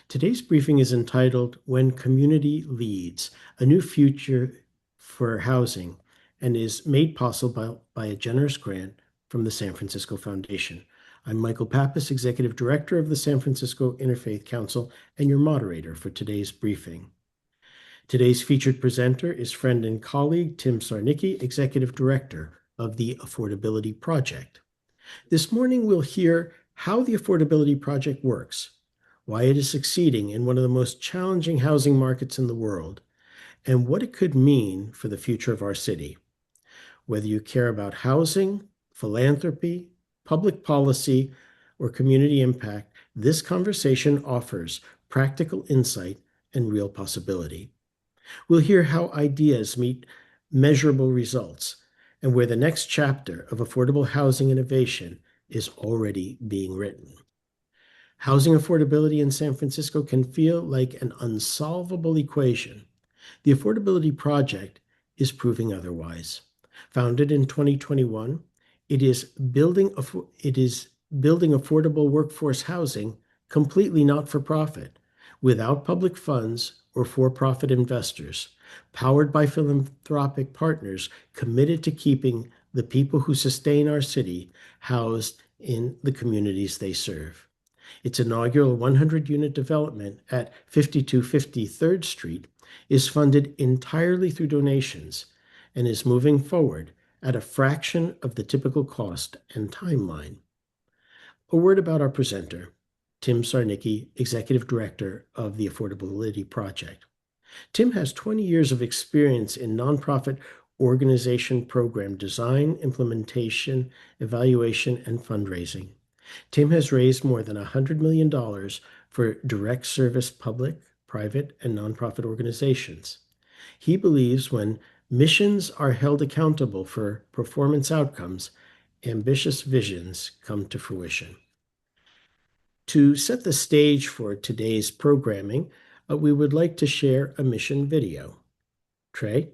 Today's briefing is entitled When Community Leads, a New Future for Housing, and is made possible by a generous grant from the San Francisco Foundation. I'm Michael Pappas, Executive Director of the San Francisco Interfaith Council, and your moderator for today's briefing. Today's featured presenter is friend and colleague Tim Sarnicki, Executive Director of the Affordability Project. This morning, we'll hear how the Affordability Project works, why it is succeeding in one of the most challenging housing markets in the world, and what it could mean for the future of our city. Whether you care about housing, philanthropy, public policy, or community impact, this conversation offers practical insight and real possibility. We'll hear how ideas meet measurable results and where the next chapter of affordable housing innovation is already being written. Housing affordability in San Francisco can feel like an unsolvable equation. The Affordability Project is proving otherwise. Founded in 2021, it is building affordable workforce housing completely not-for-profit, without public funds or for-profit investors, powered by philanthropic partners committed to keeping the people who sustain our city housed in the communities they serve. Its inaugural 100-unit development at 5250 3rd Street is funded entirely through donations and is moving forward at a fraction of the typical cost and timeline. A word about our presenter, Tim Sarnicki, Executive Director of the Affordability Project. Tim has 20 years of experience in nonprofit organization program design, implementation, evaluation, and fundraising. Tim has raised more than $100 million for direct service public, private, and nonprofit organizations. He believes when missions are held accountable for performance outcomes, ambitious visions come to fruition. To set the stage for today's programming, we would like to share a mission video. Trey?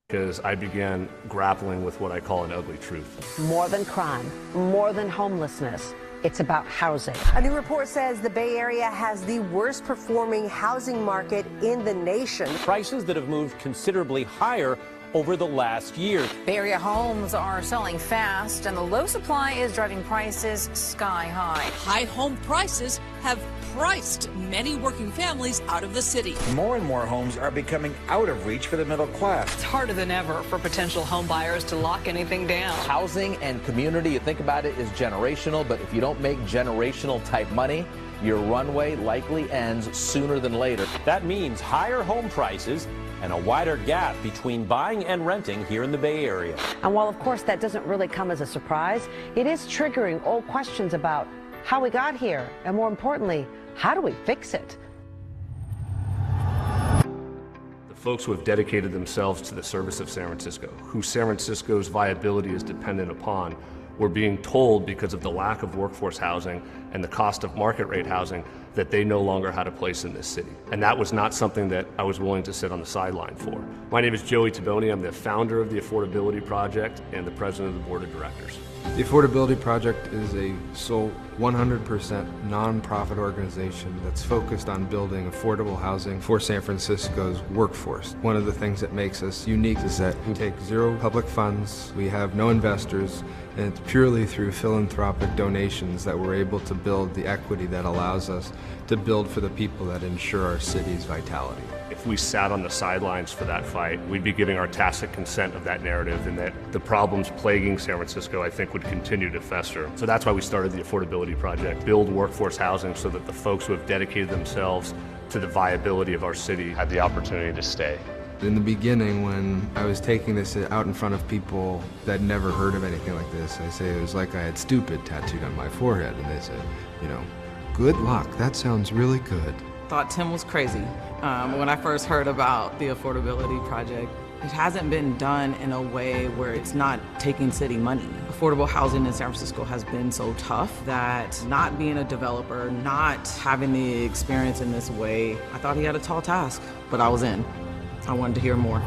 Because I began grappling with what I call an ugly truth. More than crime, more than homelessness, it's about housing. A new report says the Bay Area has the worst performing housing market in the nation. Prices that have moved considerably higher over the last year. Bay Area homes are selling fast, and the low supply is driving prices sky high. High home prices have priced many working families out of the city. More and more homes are becoming out of reach for the middle class. It's harder than ever for potential home buyers to lock anything down. Housing and community, you think about it, is generational, but if you don't make generational type money, your runway likely ends sooner than later. That means higher home prices and a wider gap between buying and renting here in the Bay Area. And while, of course, that doesn't really come as a surprise, it is triggering old questions about how we got here, and more importantly, how do we fix it? The folks who have dedicated themselves to the service of San Francisco, who San Francisco's viability is dependent upon, were being told because of the lack of workforce housing and the cost of market rate housing that they no longer had a place in this city. And that was not something that I was willing to sit on the sideline for. My name is Joey Taboni. I'm the founder of the Affordability Project and the president of the board of directors. The Affordability Project is a sole 100% nonprofit organization that's focused on building affordable housing for San Francisco's workforce. One of the things that makes us unique is that we take zero public funds, we have no investors, and it's purely through philanthropic donations that we're able to build the equity that allows us to build for the people that ensure our city's vitality. If we sat on the sidelines for that fight, we'd be giving our tacit consent of that narrative, and that the problems plaguing San Francisco, I think, would continue to fester. So that's why we started the Affordability Project, build workforce housing so that the folks who have dedicated themselves to the viability of our city had the opportunity to stay. In the beginning, when I was taking this out in front of people that never heard of anything like this, I say it was like I had stupid tattooed on my forehead, and they said, you know, good luck, that sounds really good. Thought Tim was crazy. When I first heard about the Affordability Project, it hasn't been done in a way where it's not taking city money. Affordable housing in San Francisco has been so tough that not being a developer, not having the experience in this way, I thought he had a tall task, but I was in. I wanted to hear more.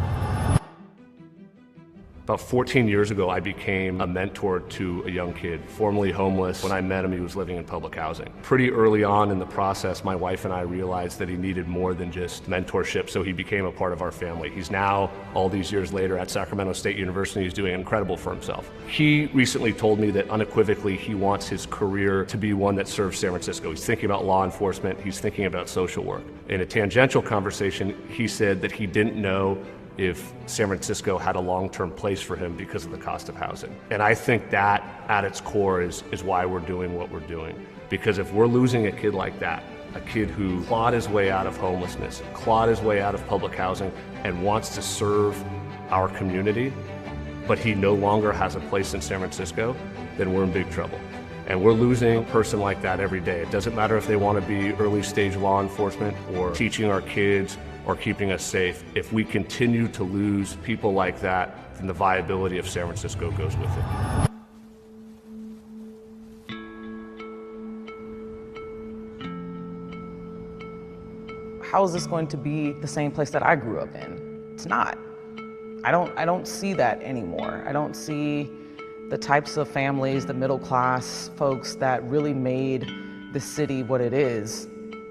About 14 years ago, I became a mentor to a young kid, formerly homeless. When I met him, he was living in public housing. Pretty early on in the process, my wife and I realized that he needed more than just mentorship, so he became a part of our family. He's now, all these years later, at Sacramento State University. He's doing incredible for himself. He recently told me that unequivocally he wants his career to be one that serves San Francisco. He's thinking about law enforcement. He's thinking about social work. In a tangential conversation, he said that he didn't know if San Francisco had a long-term place for him because of the cost of housing. And I think that, at its core, is why we're doing what we're doing. Because if we're losing a kid like that, a kid who clawed his way out of homelessness, clawed his way out of public housing, and wants to serve our community, but he no longer has a place in San Francisco, then we're in big trouble. And we're losing a person like that every day. It doesn't matter if they want to be early stage law enforcement or teaching our kids or keeping us safe. If we continue to lose people like that, then the viability of San Francisco goes with it. How is this going to be the same place that I grew up in? It's not. I don't see that anymore. I don't see the types of families, the middle class folks that really made the city what it is,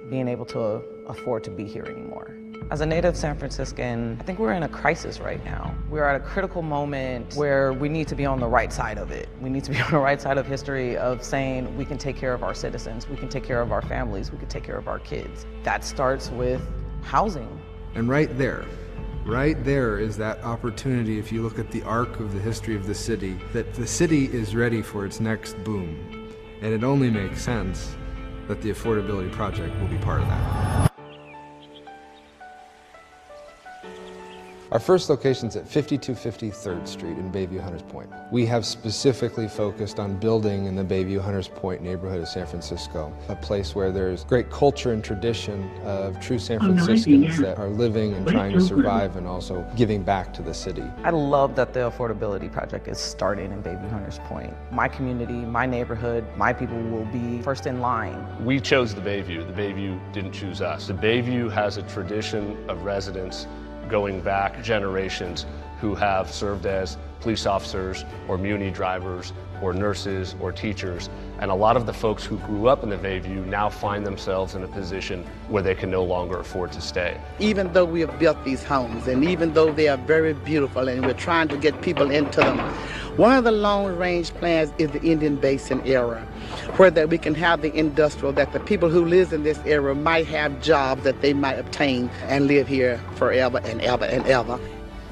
being able to afford to be here anymore. As a native San Franciscan, I think we're in a crisis right now. We're at a critical moment where we need to be on the right side of it. We need to be on the right side of history of saying we can take care of our citizens, we can take care of our families, we can take care of our kids. That starts with housing. And right there is that opportunity, if you look at the arc of the history of the city, that the city is ready for its next boom. And it only makes sense that the Affordability Project will be part of that. Our first location's at 5250 3rd Street in Bayview Hunters Point. We have specifically focused on building in the Bayview Hunters Point neighborhood of San Francisco, a place where there's great culture and tradition of true San Franciscans that are living and trying to survive and also giving back to the city. I love that the Affordability Project is starting in Bayview Hunters Point. My community, my neighborhood, my people will be first in line. We chose the Bayview. The Bayview didn't choose us. The Bayview has a tradition of residents going back generations who have served as police officers or muni drivers or nurses or teachers. And a lot of the folks who grew up in the Bayview now find themselves in a position where they can no longer afford to stay. Even though we have built these homes and even though they are very beautiful and we're trying to get people into them, one of the long-range plans is the Indian Basin area, where that we can have the industrial, that the people who live in this area might have jobs that they might obtain and live here forever and ever and ever.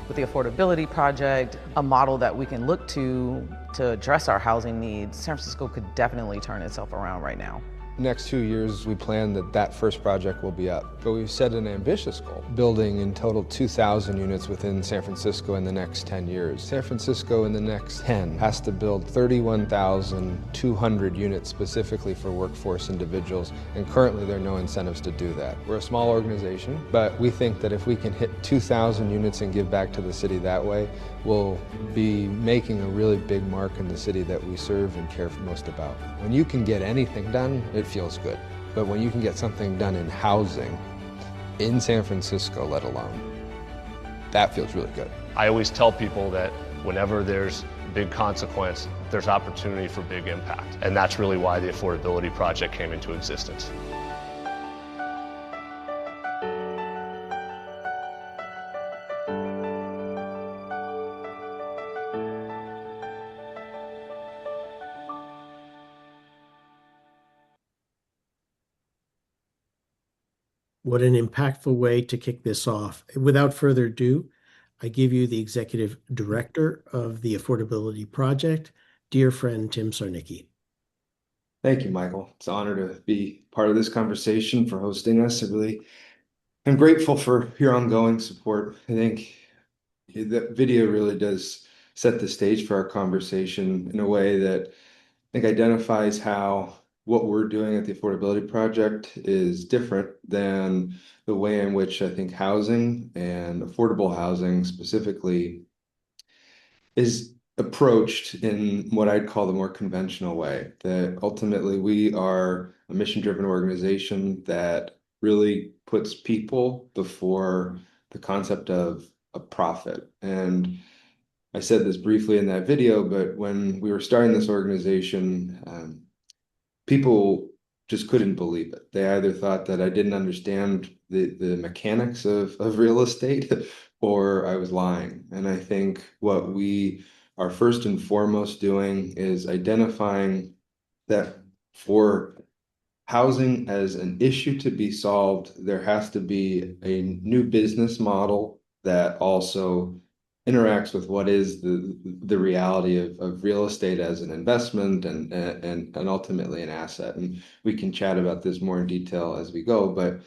With the Affordability Project, a model that we can look to address our housing needs, San Francisco could definitely turn itself around right now. Next 2 years, we plan that first project will be up. But we've set an ambitious goal, building in total 2,000 units within San Francisco in the next 10 years. San Francisco in the next 10 has to build 31,200 units specifically for workforce individuals, and currently there are no incentives to do that. We're a small organization, but we think that if we can hit 2,000 units and give back to the city that way, we'll be making a really big mark in the city that we serve and care most about. When you can get anything done, it feels good. But when you can get something done in housing, in San Francisco let alone, that feels really good. I always tell people that whenever there's big consequence, there's opportunity for big impact. And that's really why the Affordability Project came into existence. What an impactful way to kick this off. Without further ado, I give you the executive director of the Affordability Project, dear friend Tim Sarnicki. Thank you, Michael. It's an honor to be part of this conversation, for hosting us. I'm grateful for your ongoing support. I think that video really does set the stage for our conversation in a way that I think identifies how what we're doing at the Affordability Project is different than the way in which I think housing and affordable housing specifically is approached in what I'd call the more conventional way. That ultimately we are a mission-driven organization that really puts people before the concept of a profit. And I said this briefly in that video, but when we were starting this organization, people just couldn't believe it. They either thought that I didn't understand the mechanics of real estate or I was lying. And I think what we are first and foremost doing is identifying that for housing as an issue to be solved, there has to be a new business model that also interacts with what is the reality of real estate as an investment and ultimately an asset. And we can chat about this more in detail as we go, but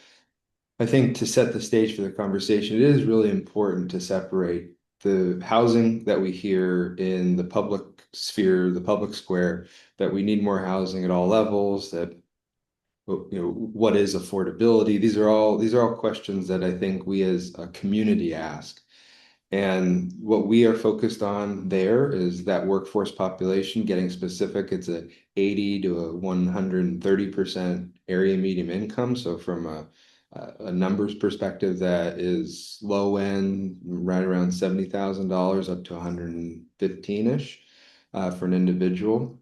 I think to set the stage for the conversation, it is really important to separate the housing that we hear in the public sphere, the public square, that we need more housing at all levels, that what is affordability? These are all questions that I think we as a community ask. And what we are focused on there is that workforce population. Getting specific, it's a 80 to a 130% area median income. So from a numbers perspective, that is low end, right around $70,000 up to 115-ish for an individual.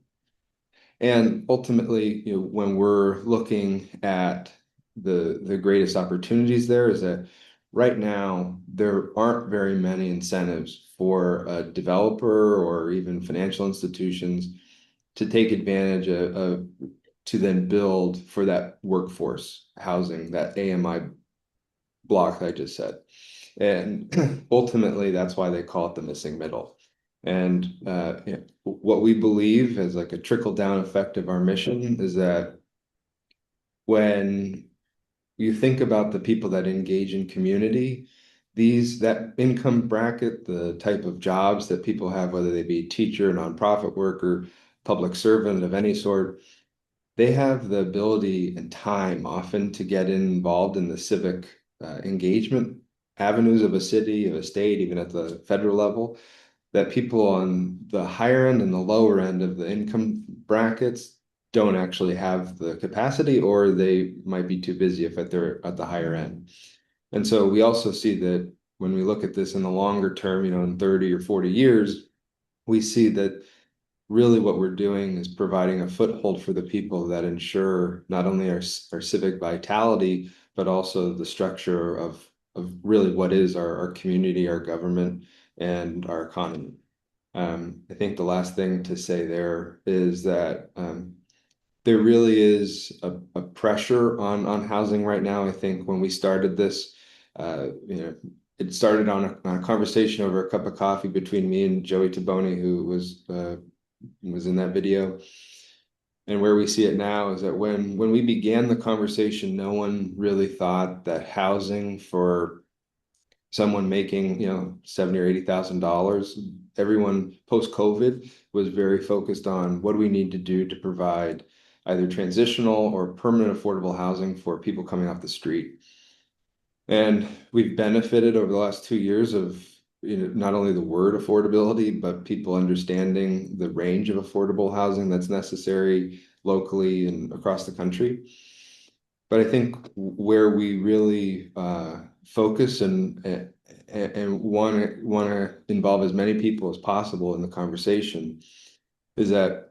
And ultimately, when we're looking at the greatest opportunities there is that right now there aren't very many incentives for a developer or even financial institutions to take advantage of to then build for that workforce housing, that AMI block I just said. And ultimately, that's why they call it the missing middle. And what we believe as like a trickle down effect of our mission is that when you think about the people that engage in community, that income bracket, the type of jobs that people have, whether they be teacher, nonprofit worker, public servant of any sort, they have the ability and time often to get involved in the civic engagement avenues of a city, of a state, even at the federal level, that people on the higher end and the lower end of the income brackets don't actually have the capacity, or they might be too busy if they're at the higher end. And so we also see that when we look at this in the longer term, in 30 or 40 years, we see that really what we're doing is providing a foothold for the people that ensure not only our civic vitality, but also the structure of really what is our community, our government, and our economy. I think the last thing to say there is that there really is a pressure on housing right now. I think when we started this, it started on a conversation over a cup of coffee between me and Joey Taboni, who was in that video. And where we see it now is that when we began the conversation, no one really thought that housing for someone making, $70,000 or $80,000, everyone post-COVID was very focused on what do we need to do to provide either transitional or permanent affordable housing for people coming off the street. And we've benefited over the last 2 years of not only the word affordability, but people understanding the range of affordable housing that's necessary locally and across the country. But I think where we really focus and want to involve as many people as possible in the conversation is that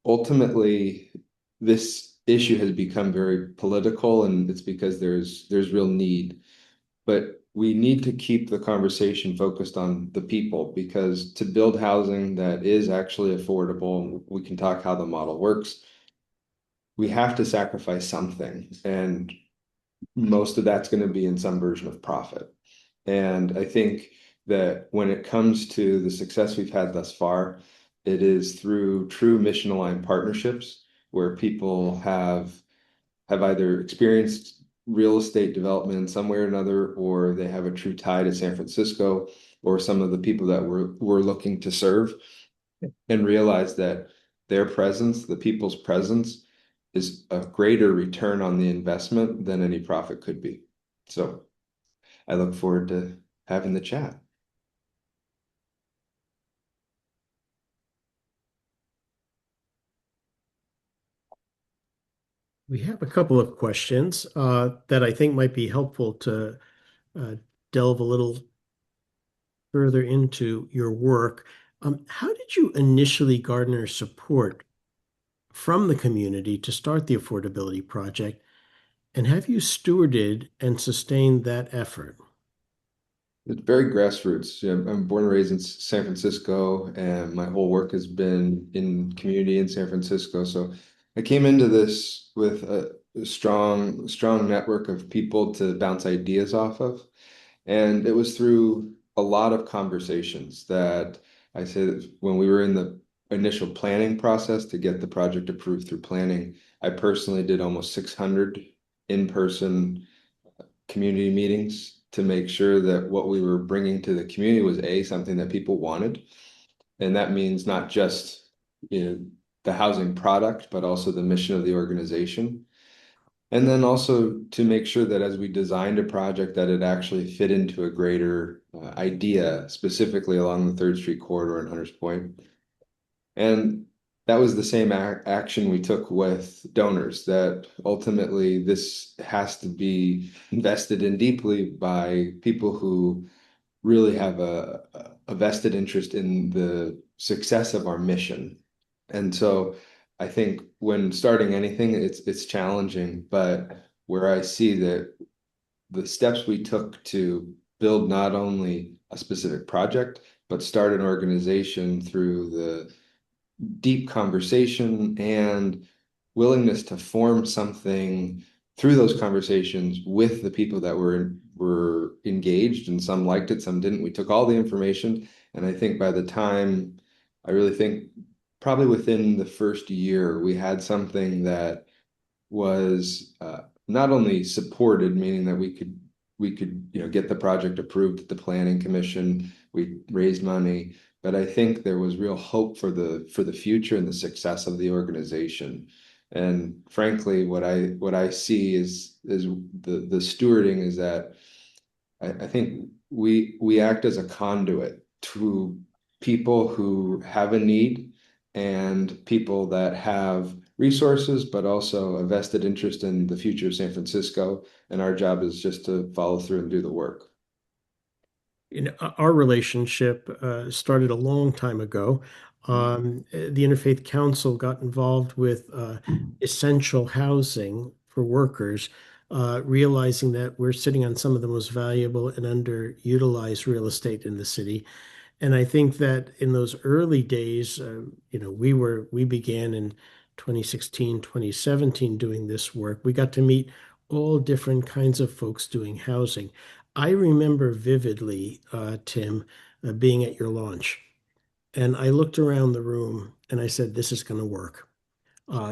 ultimately this issue has become very political, and it's because there's real need. But we need to keep the conversation focused on the people, because to build housing that is actually affordable, we can talk how the model works, we have to sacrifice something. And most of that's going to be in some version of profit. And I think that when it comes to the success we've had thus far, it is through true mission-aligned partnerships where people have either experienced real estate development in some way or another, or they have a true tie to San Francisco or some of the people that we're looking to serve, and realize that their presence, the people's presence, is a greater return on the investment than any profit could be. So I look forward to having the chat. We have a couple of questions that I think might be helpful to delve a little further into your work, how did you initially garner support from the community to start the Affordability Project? And have you stewarded and sustained that effort? It's very grassroots. I'm born and raised in San Francisco, and my whole work has been in community in San Francisco. So I came into this with a strong network of people to bounce ideas off of. And it was through a lot of conversations that I said when we were in the initial planning process to get the project approved through planning, I personally did almost 600 in-person community meetings to make sure that what we were bringing to the community was something that people wanted. And that means not just, the housing product, but also the mission of the organization. And then also to make sure that as we designed a project that it actually fit into a greater idea, specifically along the 3rd Street corridor in Hunters Point. And that was the same action we took with donors, that ultimately this has to be invested in deeply by people who really have a vested interest in the success of our mission. And so I think when starting anything, it's challenging, but where I see that the steps we took to build not only a specific project, but start an organization through the deep conversation and willingness to form something through those conversations with the people that were engaged, and some liked it, some didn't. We took all the information, and I think by the time, I really think probably within the first year, we had something that was not only supported, meaning that we could get the project approved at the Planning Commission. We raised money, but I think there was real hope for the future and the success of the organization. And frankly, what I see is the stewarding is that I think we act as a conduit to people who have a need and people that have resources, but also a vested interest in the future of San Francisco. And our job is just to follow through and do the work. Our relationship started a long time ago. The Interfaith Council got involved with essential housing for workers, realizing that we're sitting on some of the most valuable and underutilized real estate in the city. And I think that in those early days, we began in 2016, 2017 doing this work. We got to meet all different kinds of folks doing housing. I remember vividly, Tim, being at your launch. And I looked around the room and I said, this is going to work.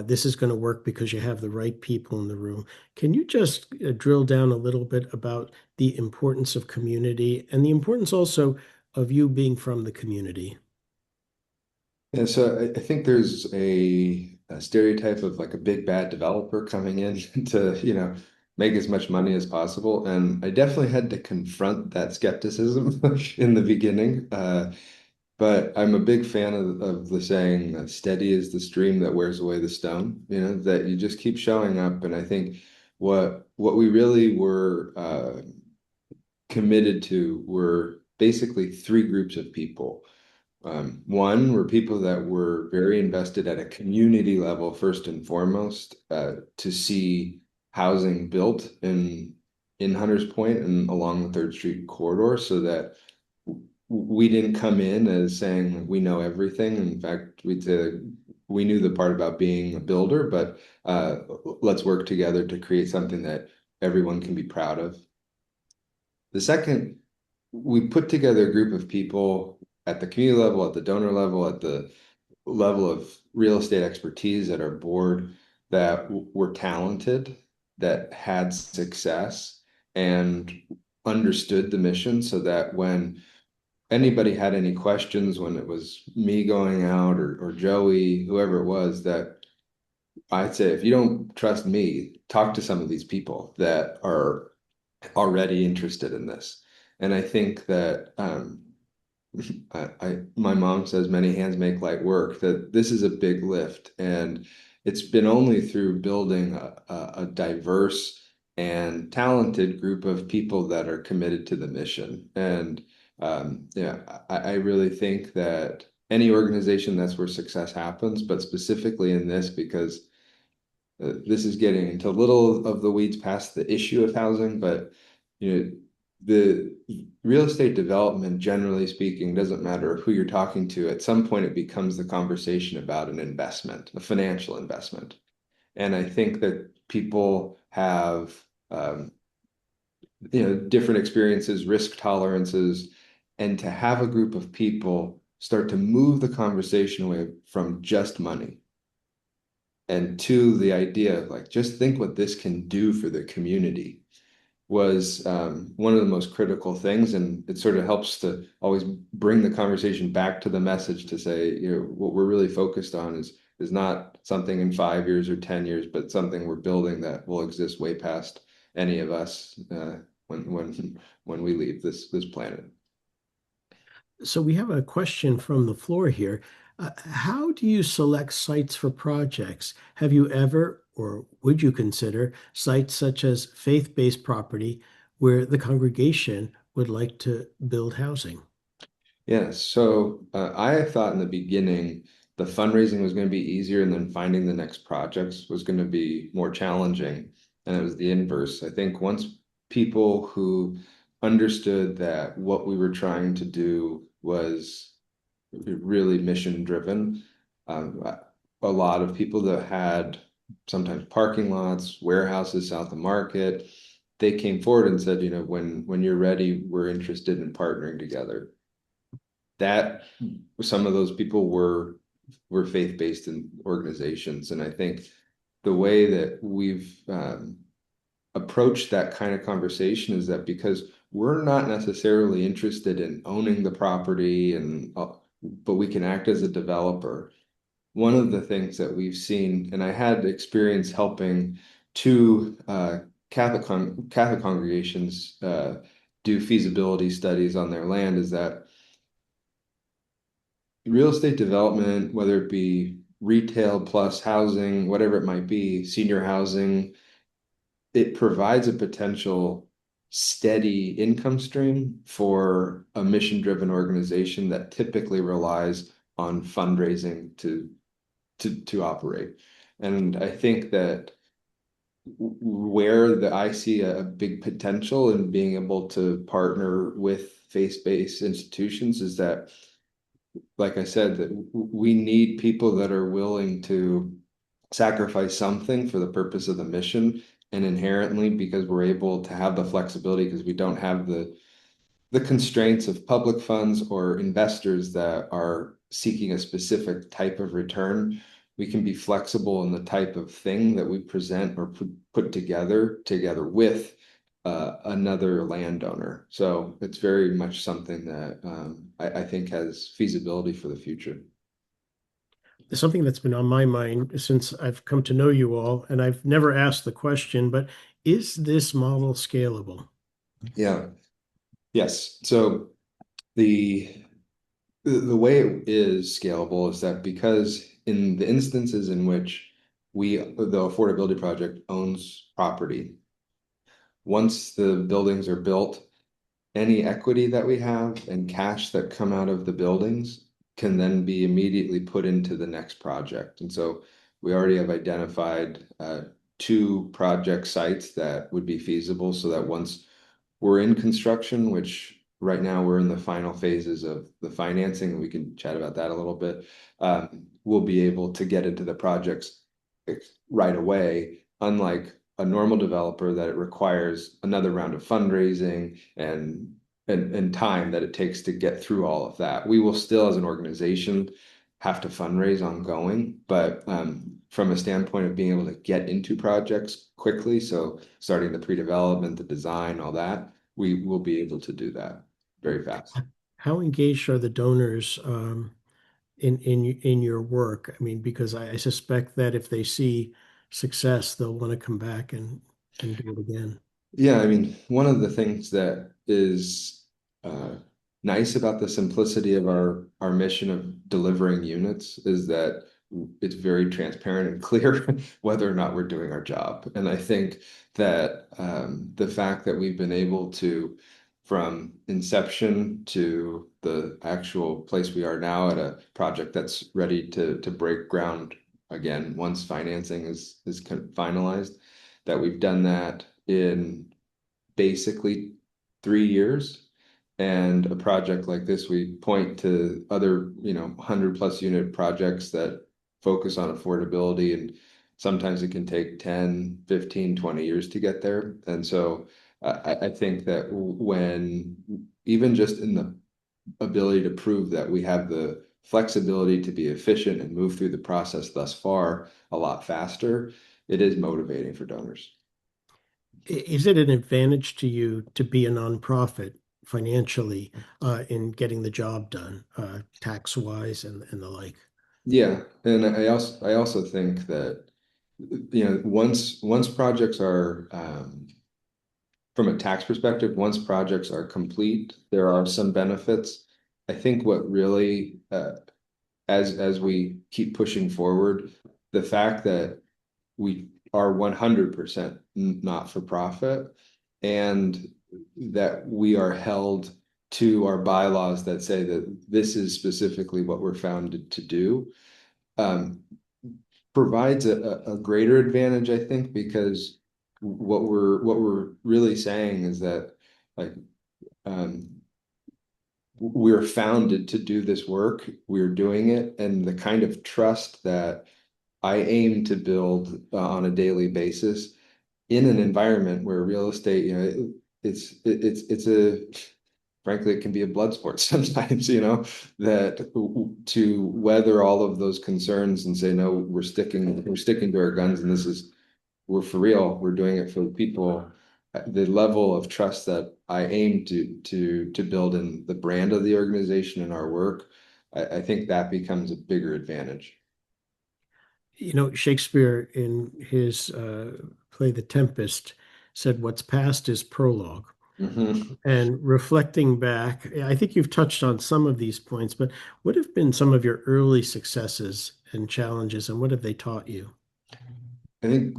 This is going to work because you have the right people in the room. Can you just drill down a little bit about the importance of community and the importance also of you being from the community? Yeah, so I think there's a stereotype of like a big bad developer coming in to, make as much money as possible. And I definitely had to confront that skepticism in the beginning. But I'm a big fan of the saying, steady is the stream that wears away the stone, that you just keep showing up. And I think what we really were committed to were basically 3 groups of people. One were people that were very invested at a community level, first and foremost, to see housing built in Hunters Point and along the 3rd Street corridor, so that we didn't come in as saying we know everything. In fact, we'd say we knew the part about being a builder, but let's work together to create something that everyone can be proud of. The second, we put together a group of people at the community level, at the donor level, at the level of real estate expertise at our board that were talented, that had success and understood the mission, so that when anybody had any questions, when it was me going out or Joey, whoever it was, that I'd say, if you don't trust me, talk to some of these people that are already interested in this. And I think that my mom says many hands make light work, that this is a big lift. And it's been only through building a diverse and talented group of people that are committed to the mission. And I really think that any organization, that's where success happens, but specifically in this, because this is getting into a little of the weeds past the issue of housing, but the real estate development, generally speaking, doesn't matter who you're talking to. At some point, it becomes the conversation about an investment, a financial investment. And I think that people have different experiences, risk tolerances, and to have a group of people start to move the conversation away from just money and to the idea of like, just think what this can do for the community was one of the most critical things. And it sort of helps to always bring the conversation back to the message to say, what we're really focused on is not something in 5 years or 10 years, but something we're building that will exist way past any of us when we leave this planet. So we have a question from the floor here. How do you select sites for projects? Have you ever, or would you consider sites such as faith-based property where the congregation would like to build housing? Yeah, so I thought in the beginning the fundraising was going to be easier, and then finding the next projects was going to be more challenging. And it was the inverse. I think once people who understood that what we were trying to do was really mission driven, a lot of people that had sometimes parking lots, warehouses south of market, they came forward and said, when you're ready, we're interested in partnering together. That some of those people were faith-based in organizations. And I think the way that we've approached that kind of conversation is that because we're not necessarily interested in owning the property, but we can act as a developer. One of the things that we've seen, and I had experience helping two Catholic congregations do feasibility studies on their land, is that real estate development, whether it be retail plus housing, whatever it might be, senior housing, it provides a potential steady income stream for a mission-driven organization that typically relies on fundraising to operate. And I think that where I see a big potential in being able to partner with faith-based institutions is that, like I said, that we need people that are willing to sacrifice something for the purpose of the mission. And inherently, because we're able to have the flexibility, because we don't have the constraints of public funds or investors that are seeking a specific type of return, we can be flexible in the type of thing that we present or put together with another landowner. So it's very much something that I think has feasibility for the future. Something that's been on my mind since I've come to know you all, and I've never asked the question, but is this model scalable? Yeah. Yes. So the way it is scalable is that because in the instances in which the Affordability Project owns property, once the buildings are built, any equity that we have and cash that come out of the buildings can then be immediately put into the next project. And so we already have identified 2 project sites that would be feasible, so that once we're in construction, which right now we're in the final phases of the financing, we can chat about that a little bit, we'll be able to get into the projects right away, unlike a normal developer that it requires another round of fundraising and time that it takes to get through all of that. We will still, as an organization, have to fundraise ongoing, but from a standpoint of being able to get into projects quickly, so starting the pre-development, the design, all that, we will be able to do that very fast. How engaged are the donors in your work? I mean, because I suspect that if they see success, they'll want to come back and do it again. Yeah, I mean, one of the things that is nice about the simplicity of our mission of delivering units is that it's very transparent and clear whether or not we're doing our job. And I think that the fact that we've been able to from inception to the actual place we are now at a project that's ready to break ground again once financing is finalized, that we've done that in basically 3 years. And a project like this, we point to other, 100+ unit projects that focus on affordability, and sometimes it can take 10, 15, 20 years to get there. And so I think that when even just in the ability to prove that we have the flexibility to be efficient and move through the process thus far a lot faster, it is motivating for donors. Is it an advantage to you to be a nonprofit financially in getting the job done, tax wise and the like? Yeah, and I also think that once projects are from a tax perspective, once projects are complete, there are some benefits. I think what really as we keep pushing forward, the fact that we are 100% not for profit, and that we are held to our bylaws that say that this is specifically what we're founded to do, provides a greater advantage, I think, because what we're really saying is that, like, we're founded to do this work, we're doing it, and the kind of trust that I aim to build on a daily basis in an environment where real estate, it's a, frankly, it can be a blood sport sometimes, that to weather all of those concerns and say, no, we're sticking to our guns, and we're for real, we're doing it for the people. The level of trust that I aim to build in the brand of the organization and our work, I think that becomes a bigger advantage. Shakespeare in his play The Tempest said, "What's past is prologue." Mm-hmm. And reflecting back, I think you've touched on some of these points, but what have been some of your early successes and challenges, and what have they taught you? I think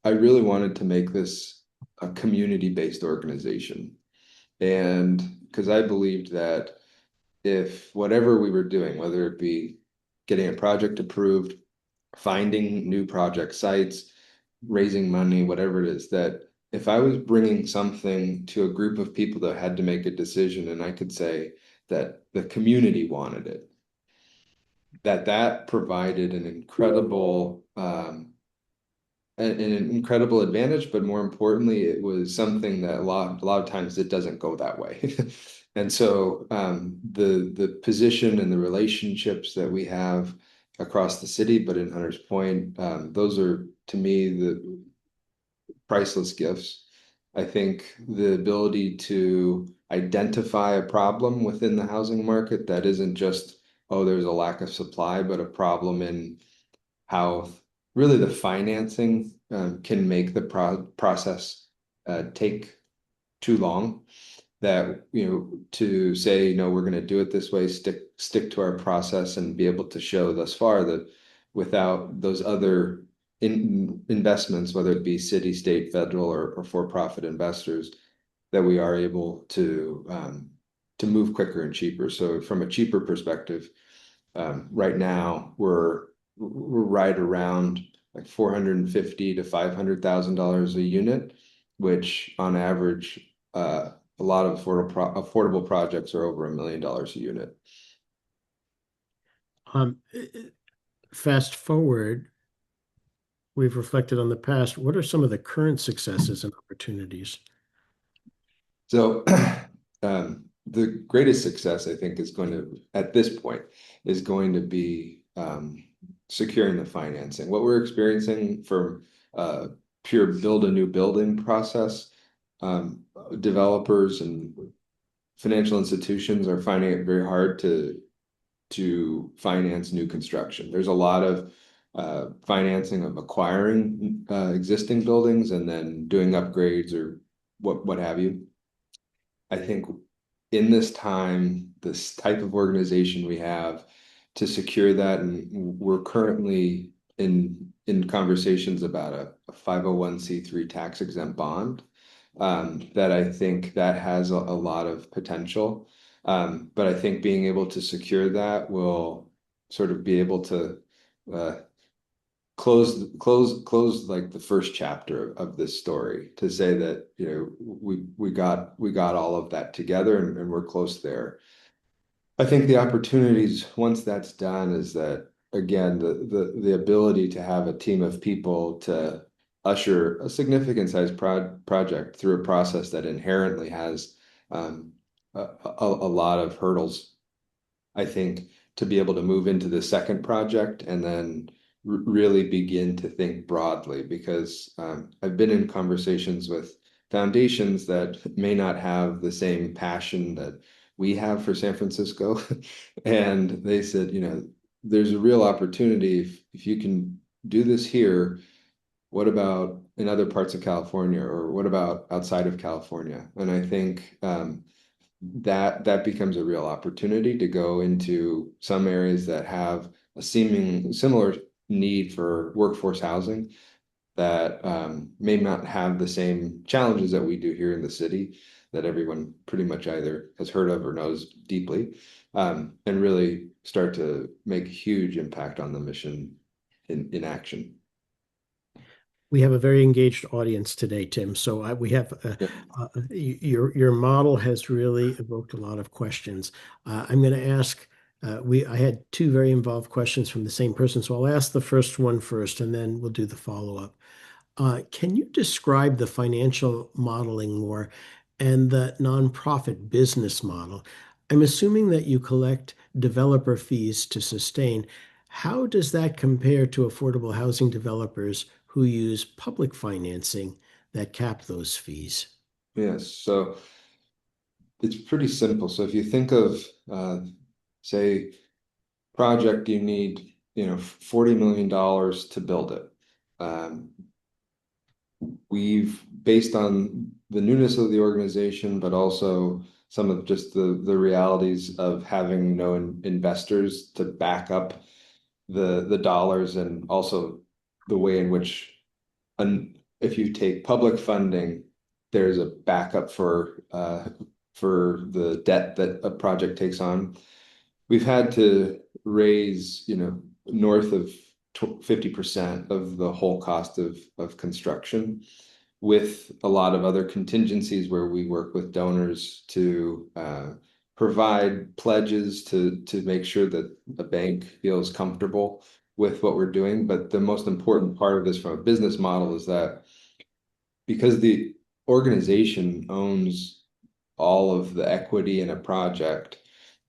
I really wanted to make this a community-based organization. And because I believed that if whatever we were doing, whether it be getting a project approved, finding new project sites, raising money, whatever it is, that if I was bringing something to a group of people that had to make a decision, and I could say that the community wanted it, that provided an incredible an incredible advantage, but more importantly, it was something that a lot of times it doesn't go that way. And so the position and the relationships that we have across the city, but in Hunters Point, those are, to me, the priceless gifts. I think the ability to identify a problem within the housing market that isn't just, oh, there's a lack of supply, but a problem in how really the financing can make the process take too long. That, to say, we're going to do it this way, stick to our process, and be able to show thus far that without those other investments, whether it be city, state, federal, or for-profit investors, that we are able to move quicker and cheaper. So from a cheaper perspective, right now we're right around like $450,000 to $500,000 a unit, which on average, a lot of affordable projects are over $1 million a unit. Fast forward, we've reflected on the past. What are some of the current successes and opportunities? So the greatest success, I think, at this point, is going to be securing the financing. What we're experiencing from pure build a new building process, developers and financial institutions are finding it very hard to finance new construction. There's a lot of financing of acquiring existing buildings and then doing upgrades or what have you. I think in this time, this type of organization we have to secure that, and we're currently in conversations about a 501c3 tax exempt bond. that I think that has a lot of potential. But I think being able to secure that will sort of be able to uh, close like the first chapter of this story, to say that, you know, we got all of that together, and we're close there. I think the opportunities once that's done is that, again, the ability to have a team of people to usher a significant size project through a process that inherently has a lot of hurdles. I think to be able to move into the second project and then really begin to think broadly, because I've been in conversations with foundations that may not have the same passion that we have for San Francisco. And they said, you know, there's a real opportunity if you can do this here, what about in other parts of California, or what about outside of California? And I think that becomes a real opportunity to go into some areas that have a seeming similar need for workforce housing that may not have the same challenges that we do here in the city, that everyone pretty much either has heard of or knows deeply, and really start to make a huge impact on the mission in action. We have a very engaged audience today, Tim. So we have your model has really evoked a lot of questions. I'm going to ask. I had two very involved questions from the same person, so I'll ask the first one first, and then we'll do the follow-up. Can you describe the financial modeling more and the nonprofit business model? I'm assuming that you collect developer fees to sustain. How does that compare to affordable housing developers who use public financing that cap those fees? Yes, so it's pretty simple. So if you think of, say, project, you need, you know, $40 million to build it. We've, based on the newness of the organization, but also some of just the realities of having no investors to back up the dollars, and also the way in which, if you take public funding, there's a backup for the debt that a project takes on. We've had to raise, you know, north of 50% of the whole cost of construction, with a lot of other contingencies where we work with donors to provide pledges to make sure that the bank feels comfortable with what we're doing. But the most important part of this from a business model is that, because the organization owns all of the equity in a project,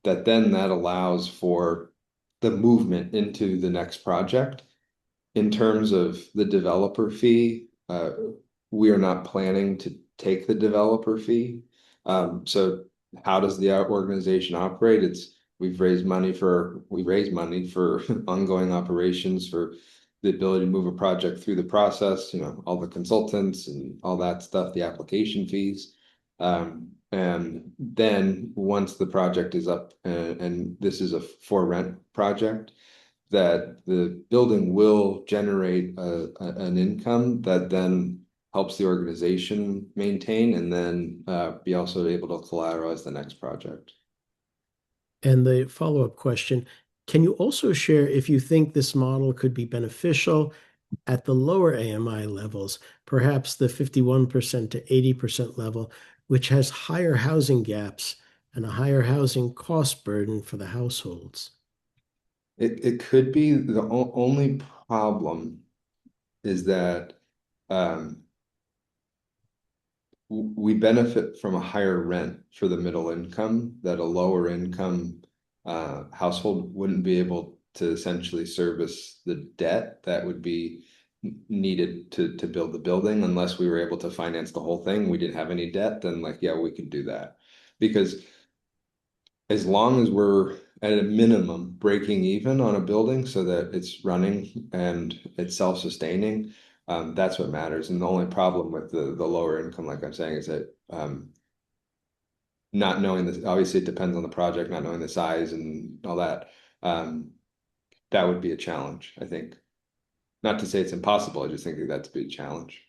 that allows for the movement into the next project. In terms of the developer fee, we are not planning to take the developer fee. So how does the organization operate? We raise money for ongoing operations, for the ability to move a project through the process, you know, all the consultants and all that stuff, the application fees. And then once the project is up, and this is a for rent project, that the building will generate an income that then helps the organization maintain, and then be also able to collateralize the next project. And the follow-up question, can you also share if you think this model could be beneficial at the lower AMI levels, perhaps the 51% to 80% level, which has higher housing gaps and a higher housing cost burden for the households? It could be. The only problem is that we benefit from a higher rent for the middle income, that a lower income household wouldn't be able to essentially service the debt that would be needed to build the building, unless we were able to finance the whole thing. We didn't have any debt, then like, yeah, we could do that. Because as long as we're at a minimum breaking even on a building so that it's running and it's self-sustaining, that's what matters. And the only problem with the lower income, like I'm saying, is that not knowing this, obviously it depends on the project, not knowing the size and all that, that would be a challenge, I think. Not to say it's impossible, I just think that's a big challenge.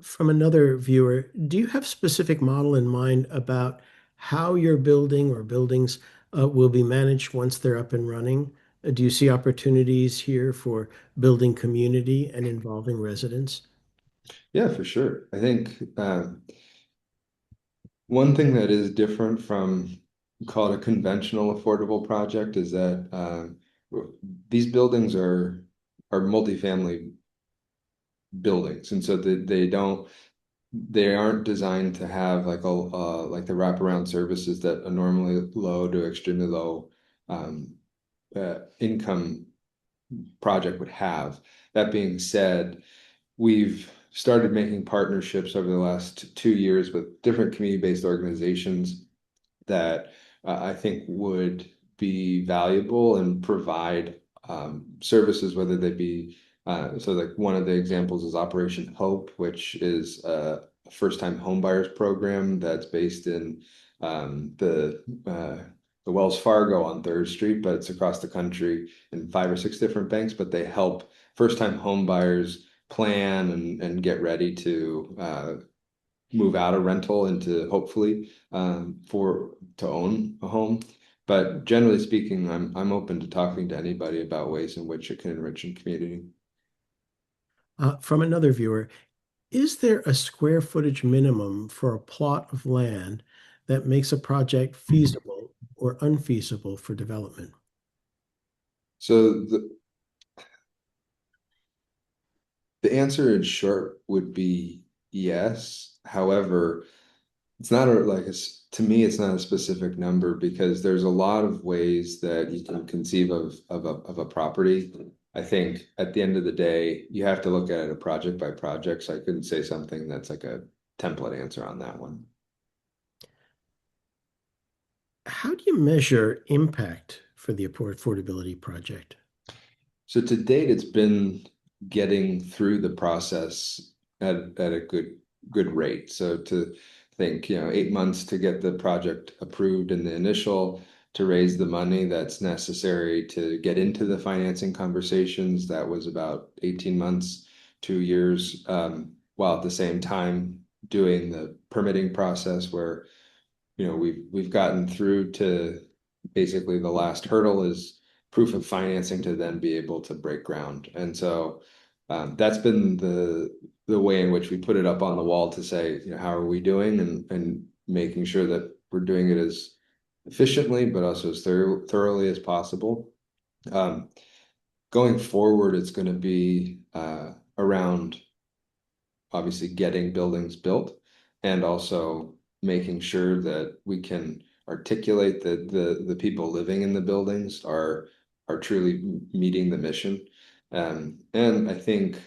From another viewer, do you have specific model in mind about how your building or buildings will be managed once they're up and running? Do you see opportunities here for building community and involving residents? Yeah, for sure. I think one thing that is different from call it a conventional affordable project is that these buildings are multifamily buildings, and so they aren't designed to have like like the wraparound services that a normally low to extremely low income project would have. That being said, we've started making partnerships over the last 2 years with different community-based organizations that I think would be valuable and provide services, whether they be so like one of the examples is Operation Hope, which is a first-time homebuyers program that's based in the Wells Fargo on 3rd Street, but it's across the country in 5 or 6 different banks. But they help first-time homebuyers plan and get ready to move out of rental into hopefully to own a home. But generally speaking, I'm open to talking to anybody about ways in which it can enrich the community. From another viewer, is there a square footage minimum for a plot of land that makes a project feasible or unfeasible for development? So the answer in short would be yes. However, it's not to me, it's not a specific number because there's a lot of ways that you can conceive of a property. I think at the end of the day, you have to look at it a project by project. So I couldn't say something that's like a template answer on that one. How do you measure impact for the affordability project? So to date, it's been getting through the process at a good rate. So to think, 8 months to get the project approved in the initial, to raise the money that's necessary to get into the financing conversations, that was about 18 months, 2 years, while at the same time doing the permitting process where we've gotten through to basically the last hurdle is proof of financing to then be able to break ground. And so that's been the way in which we put it up on the wall to say, how are we doing, and making sure that we're doing it as efficiently, but also as thoroughly as possible. Going forward, it's going to be around obviously getting buildings built and also making sure that we can articulate that the people living in the buildings are truly meeting the mission. And I think,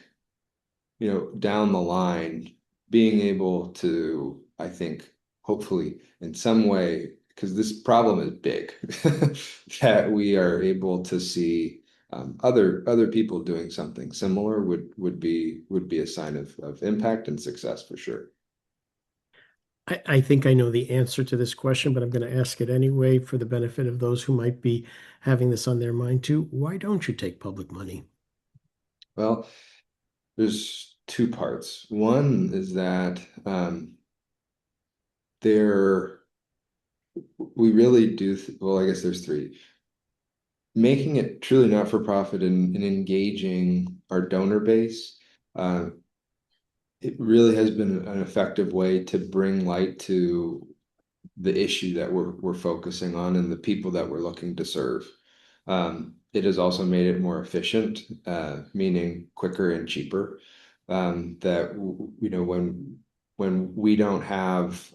down the line, being able to, I think, hopefully in some way, because this problem is big, that we are able to see other people doing something similar would be a sign of impact and success for sure. I think I know the answer to this question, but I'm going to ask it anyway for the benefit of those who might be having this on their mind too. Why don't you take public money? Well, there's two parts. One is that there we really do well, I guess there's three. Making it truly not for profit and engaging our donor base. It really has been an effective way to bring light to the issue that we're focusing on and the people that we're looking to serve. It has also made it more efficient, meaning quicker and cheaper. That when we don't have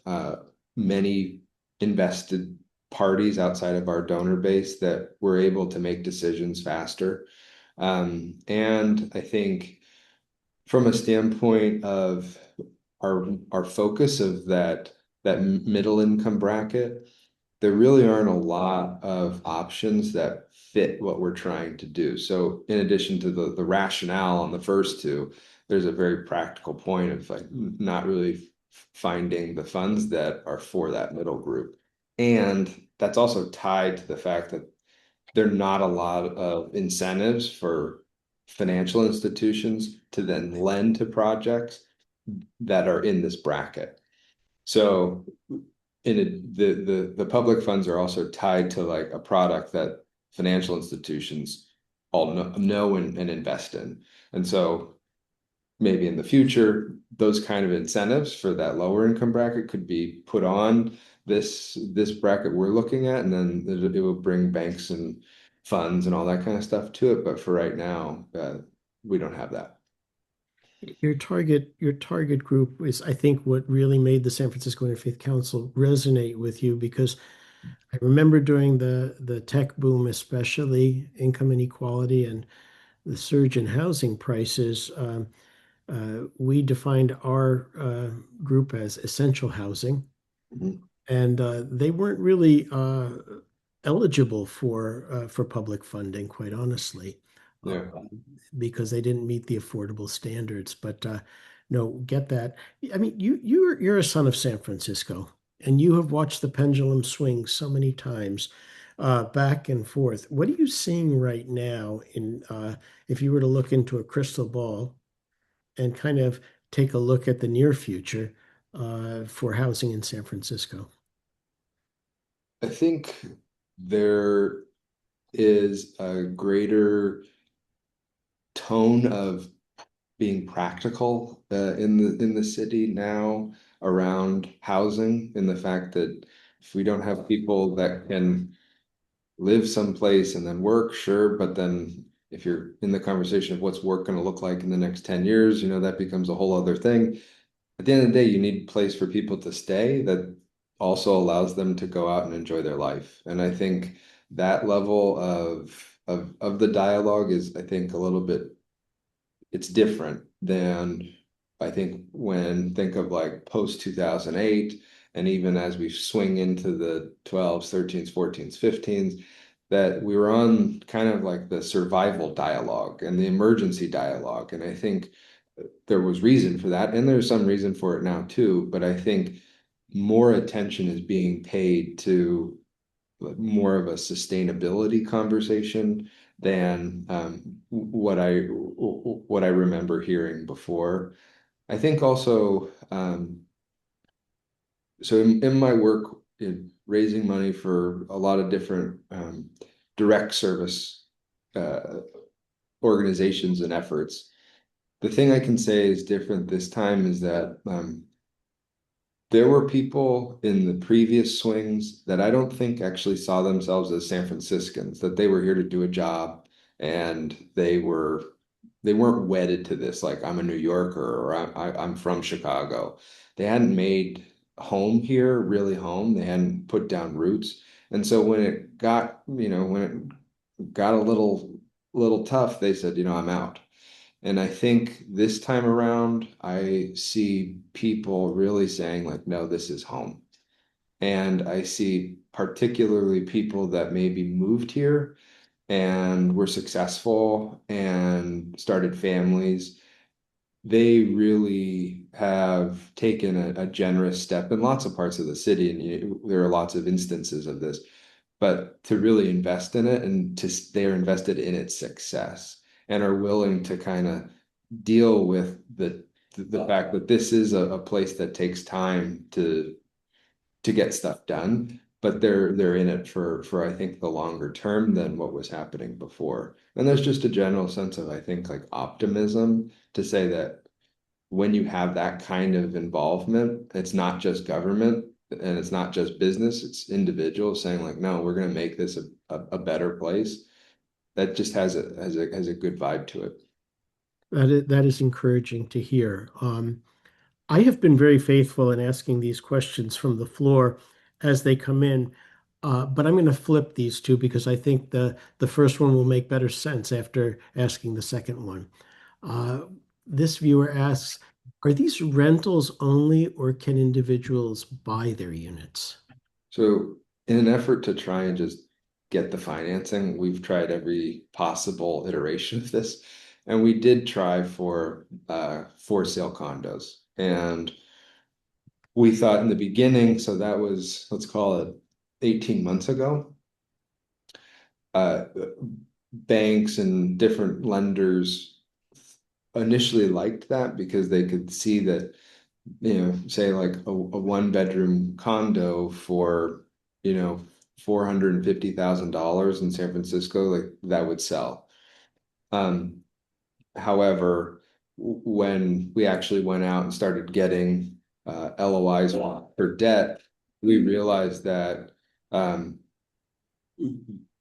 many invested parties outside of our donor base, that we're able to make decisions faster. And I think from a standpoint of our focus of that middle income bracket, there really aren't a lot of options that fit what we're trying to do. So in addition to the rationale on the first two, there's a very practical point of like not really finding the funds that are for that middle group. And that's also tied to the fact that there are not a lot of incentives for financial institutions to then lend to projects that are in this bracket. So the public funds are also tied to like a product that financial institutions all know and invest in. And so maybe in the future, those kind of incentives for that lower income bracket could be put on this bracket we're looking at, and then it will bring banks and funds and all that kind of stuff to it. But for right now, we don't have that. Your target group is, I think, what really made the San Francisco Interfaith Council resonate with you, because I remember during the tech boom, especially income inequality and the surge in housing prices, we defined our group as essential housing, and they weren't really eligible for public funding, quite honestly, Yeah. because they didn't meet the affordable standards. But no, get that. I mean, you're a son of San Francisco, and you have watched the pendulum swing so many times, back and forth. What are you seeing right now in if you were to look into a crystal ball and kind of take a look at the near future for housing in San Francisco? I think there is a greater tone of being practical in the city now around housing, in the fact that if we don't have people that can live someplace and then work, sure, but then if you're in the conversation of what's work going to look like in the next 10 years, that becomes a whole other thing. At the end of the day, you need a place for people to stay that also allows them to go out and enjoy their life. And I think that level of the dialogue is, I think, a little bit, it's different than I think of like post 2008, and even as we swing into the 12s, 13s, 14s, 15s, that we were on kind of like the survival dialogue and the emergency dialogue. And I think there was reason for that, and there's some reason for it now too. But I think more attention is being paid to more of a sustainability conversation than what I remember hearing before. I think also, so in my work in raising money for a lot of different direct service organizations and efforts, the thing I can say is different this time is that there were people in the previous swings that I don't think actually saw themselves as San Franciscans, that they were here to do a job, and they weren't wedded to this, like I'm a New Yorker or I'm from Chicago. They hadn't made home here, really home. They hadn't put down roots. And so when it got, when it got a little tough, they said, I'm out. And I think this time around, I see people really saying, like, no, this is home. And I see particularly people that maybe moved here and were successful and started families. They really have taken a generous step in lots of parts of the city. And there are lots of instances of this, but to really invest in it, and they're invested in its success and are willing to kind of deal with the fact that this is a place that takes time to get stuff done, but they're in it for I think the longer term than what was happening before. And there's just a general sense of, I think, like optimism to say that when you have that kind of involvement, it's not just government and it's not just business, it's individuals saying, like, no, we're going to make this a better place. That just has a good vibe to it. That is encouraging to hear. I have been very faithful in asking these questions from the floor as they come in, but I'm going to flip these two because I think the first one will make better sense after asking the second one. This viewer asks, are these rentals only, or can individuals buy their units? So in an effort to try and just get the financing, we've tried every possible iteration of this. And we did try for sale condos. And we thought in the beginning, so that was, let's call it 18 months ago, banks and different lenders initially liked that because they could see that, say like a one-bedroom condo for, $450,000 in San Francisco, like that would sell. However, when we actually went out and started getting LOIs for debt, we realized that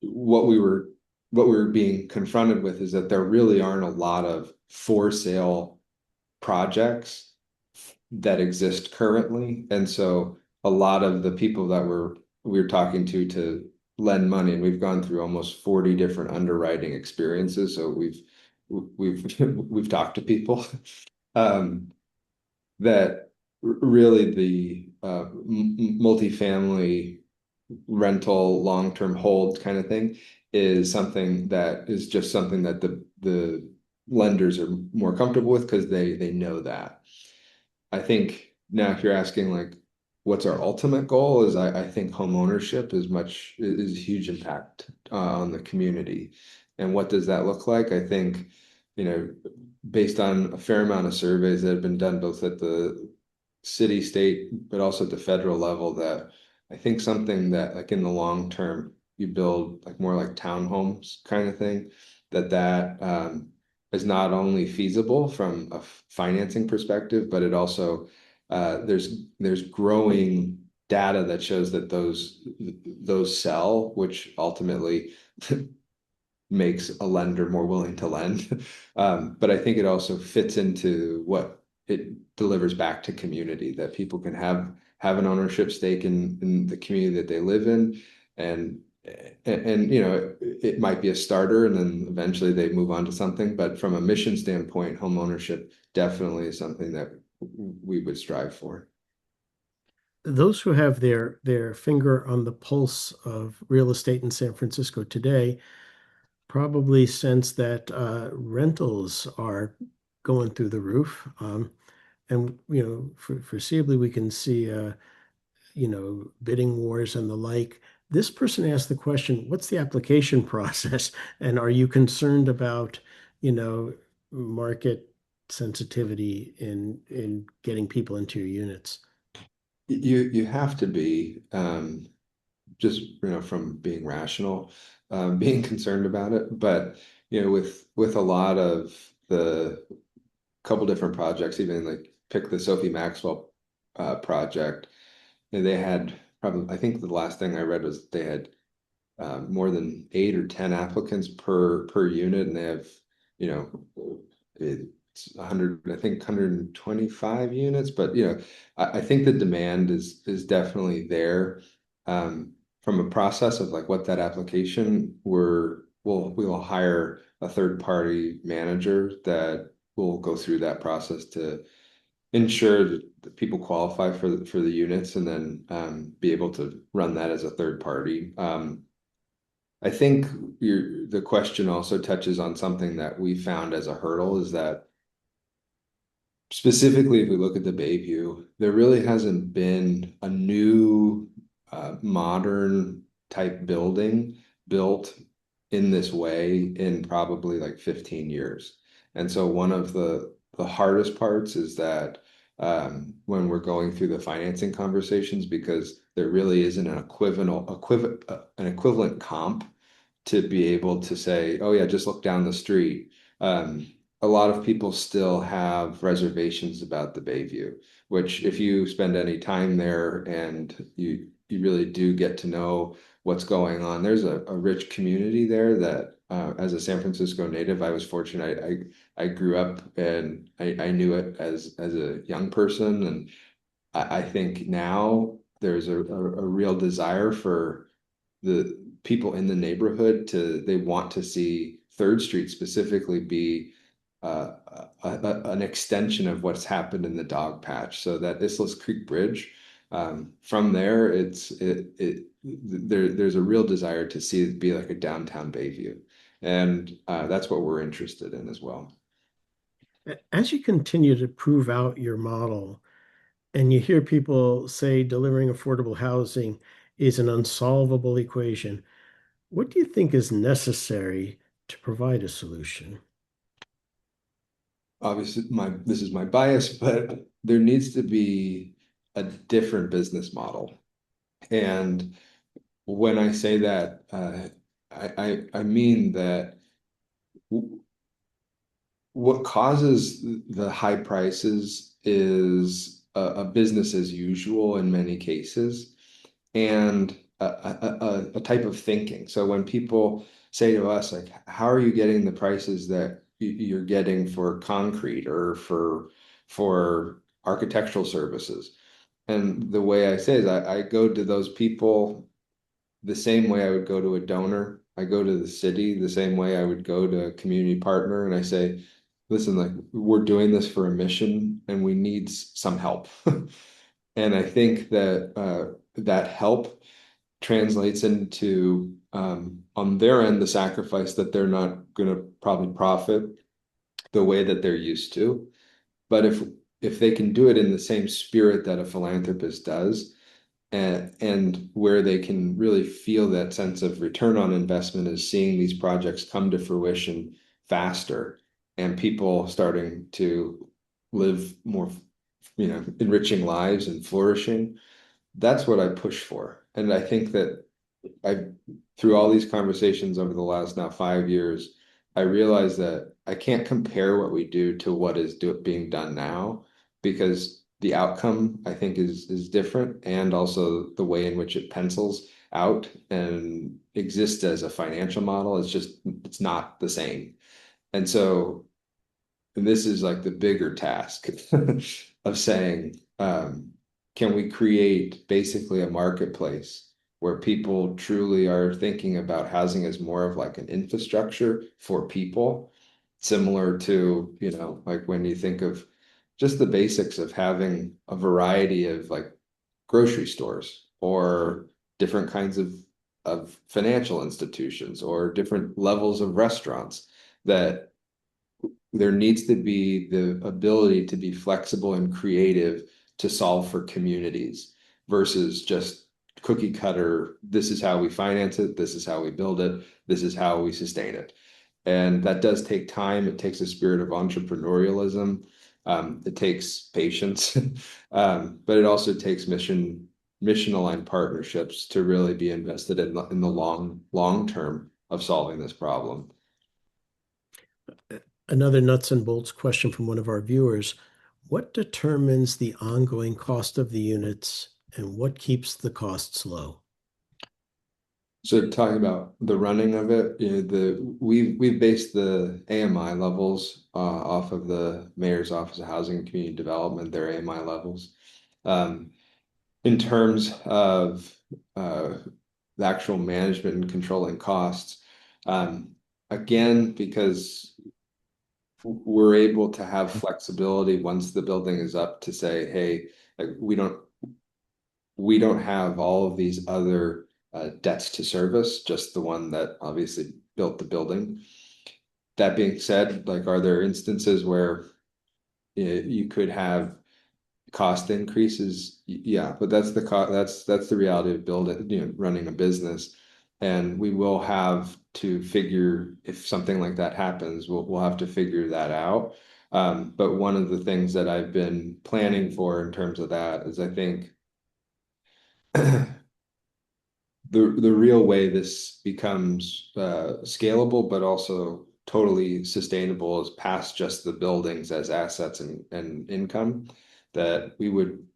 what we were being confronted with is that there really aren't a lot of for sale projects that exist currently. And so a lot of the people that we're talking to lend money, and we've gone through almost 40 different underwriting experiences. So we've talked to people that really the multifamily rental long-term hold kind of thing is something that is just something that the lenders are more comfortable with because they know that. I think now if you're asking like what's our ultimate goal is I think home ownership is a huge impact on the community. And what does that look like? I think, based on a fair amount of surveys that have been done both at the city, state, but also at the federal level, that I think something that like in the long term, you build like more like townhomes kind of thing, that is not only feasible from a financing perspective, but it also there's growing data that shows that those sell, which ultimately makes a lender more willing to lend. But I think it also fits into what it delivers back to community, that people can have an ownership stake in the community that they live in. And it might be a starter and then eventually they move on to something. But from a mission standpoint, home ownership definitely is something that we would strive for. Those who have their finger on the pulse of real estate in San Francisco today probably sense that rentals are going through the roof. And foreseeably we can see bidding wars and the like. This person asked the question, what's the application process? And are you concerned about, market sensitivity in getting people into your units? You have to be just from being rational, being concerned about it. But with a lot of the couple different projects, even like pick the Sophie Maxwell project, they had probably, I think the last thing I read was they had more than 8 or 10 applicants per unit, and they have it's 100, I think 125 units. But I think the demand is definitely there. From a process of like what that application we will hire a third party manager that will go through that process to ensure that people qualify for the units, and then be able to run that as a third party. I think the question also touches on something that we found as a hurdle, is that specifically if we look at the Bayview, there really hasn't been a new modern type building built in this way in probably like 15 years. And so one of the hardest parts is that when we're going through the financing conversations, because there really isn't an equivalent comp to be able to say, oh yeah, just look down the street. A lot of people still have reservations about the Bayview, which if you spend any time there and you really do get to know what's going on, there's a rich community there that as a San Francisco native, I was fortunate. I grew up and I knew it as a young person. And I think now there's a real desire for the people in the neighborhood they want to see Third Street specifically be an extension of what's happened in the dog patch. So that Islas Creek Bridge, from there, there's a real desire to see it be like a downtown Bayview. And that's what we're interested in as well. As you continue to prove out your model, and you hear people say delivering affordable housing is an unsolvable equation, what do you think is necessary to provide a solution? obviously this is my bias, but there needs to be a different business model. And when I say that, I mean that what causes the high prices is a business as usual in many cases, and a type of thinking. So when people say to us, like, how are you getting the prices that you're getting for concrete or for architectural services? And the way I say is I go to those people the same way I would go to a donor. I go to the city the same way I would go to a community partner, and I say, listen, like, we're doing this for a mission and we need some help. And I think that that help translates into on their end the sacrifice that they're not going to probably profit the way that they're used to. But if they can do it in the same spirit that a philanthropist does, and where they can really feel that sense of return on investment is seeing these projects come to fruition faster and people starting to live more, enriching lives and flourishing. That's what I push for. And I think that I, through all these conversations over the last now 5 years, I realized that I can't compare what we do to what is being done now, because the outcome I think is different, and also the way in which it pencils out and exists as a financial model is just, it's not the same. And so, and this is like the bigger task of saying, can we create basically a marketplace where people truly are thinking about housing as more of like an infrastructure for people, similar to, like when you think of just the basics of having a variety of like grocery stores or different kinds of financial institutions or different levels of restaurants, that there needs to be the ability to be flexible and creative to solve for communities versus just cookie cutter. This is how we finance it. This is how we build it. This is how we sustain it. And that does take time. It takes a spirit of entrepreneurialism. It takes patience, but it also takes mission aligned partnerships to really be invested in the long term of solving this problem. Another nuts and bolts question from one of our viewers. What determines the ongoing cost of the units and what keeps the costs low? So talking about the running of it, we've based the AMI levels off of the Mayor's Office of Housing and Community Development, their AMI levels. In terms of the actual management and controlling costs, again, because we're able to have flexibility once the building is up to say, hey, like, we don't have all of these other debts to service, just the one that obviously built the building. That being said, like, are there instances where you could have cost increases? Yeah, but that's that's the reality of building, running a business. And we will have to figure, if something like that happens, we'll have to figure that out. But one of the things that I've been planning for in terms of that is, I think the real way this becomes scalable, but also totally sustainable, is past just the buildings as assets and income, that we would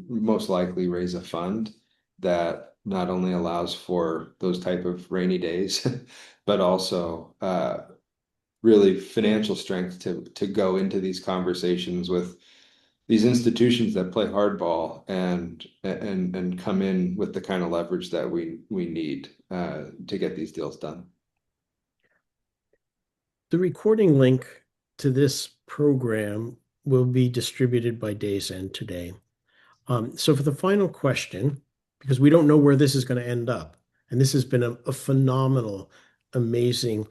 most likely raise a fund that not only allows for those type of rainy days, but also really financial strength to go into these conversations with these institutions that play hardball and come in with the kind of leverage that we need to get these deals done. The recording link to this program will be distributed by day's end today. So for the final question, because we don't know where this is going to end up, and this has been a phenomenal, amazing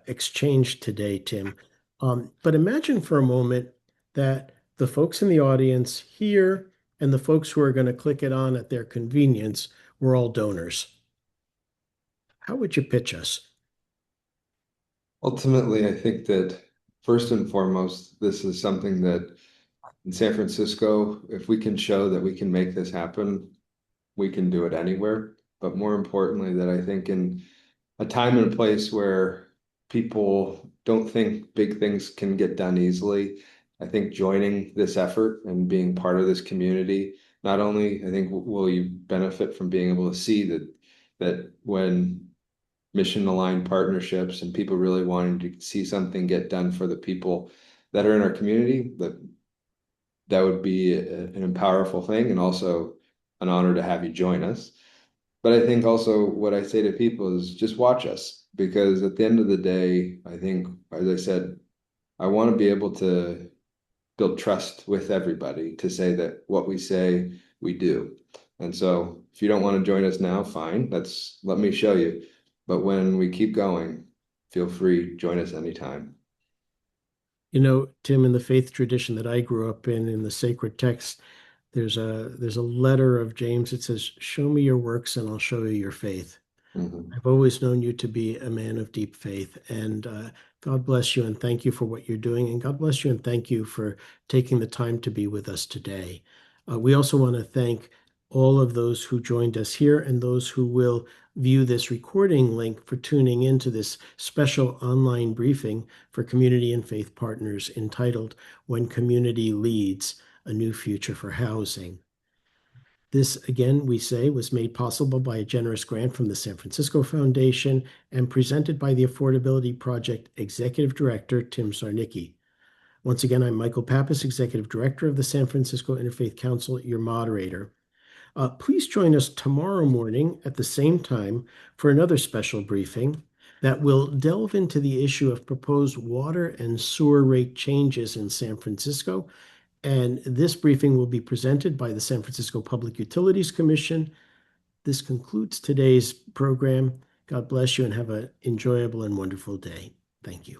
exchange today, Tim. But imagine for a moment that the folks in the audience here and the folks who are going to click it on at their convenience were all donors. How would you pitch us? Ultimately, I think that First and foremost, this is something that in San Francisco, if we can show that we can make this happen, we can do it anywhere. But more importantly, that I think in a time and a place where people don't think big things can get done easily, I think joining this effort and being part of this community, not only I think will you benefit from being able to see that when mission aligned partnerships and people really wanting to see something get done for the people that are in our community, that would be an powerful thing and also an honor to have you join us. But I think also what I say to people is just watch us, because at the end of the day, I think, as I said, I want to be able to build trust with everybody to say that what we say, we do. And so if you don't want to join us now, fine, let me show you. But when we keep going, feel free, join us anytime. You know, Tim, in the faith tradition that I grew up in the sacred text, there's a letter of James that says, "Show me your works and I'll show you your faith." I've always known you to be a man of deep faith, and God bless you and thank you for what you're doing, and God bless you and thank you for taking the time to be with us today. We also want to thank all of those who joined us here and those who will view this recording link for tuning into this special online briefing for community and faith partners entitled "When Community Leads, a New Future for Housing." This, again, we say, was made possible by a generous grant from the San Francisco Foundation and presented by the Affordability Project Executive Director, Tim Sarnicki. Once again, I'm Michael Pappas, Executive Director of the San Francisco Interfaith Council, your moderator. Please join us tomorrow morning at the same time for another special briefing that will delve into the issue of proposed water and sewer rate changes in San Francisco. And this briefing will be presented by the San Francisco Public Utilities Commission. This concludes today's program. God bless you and have an enjoyable and wonderful day. Thank you.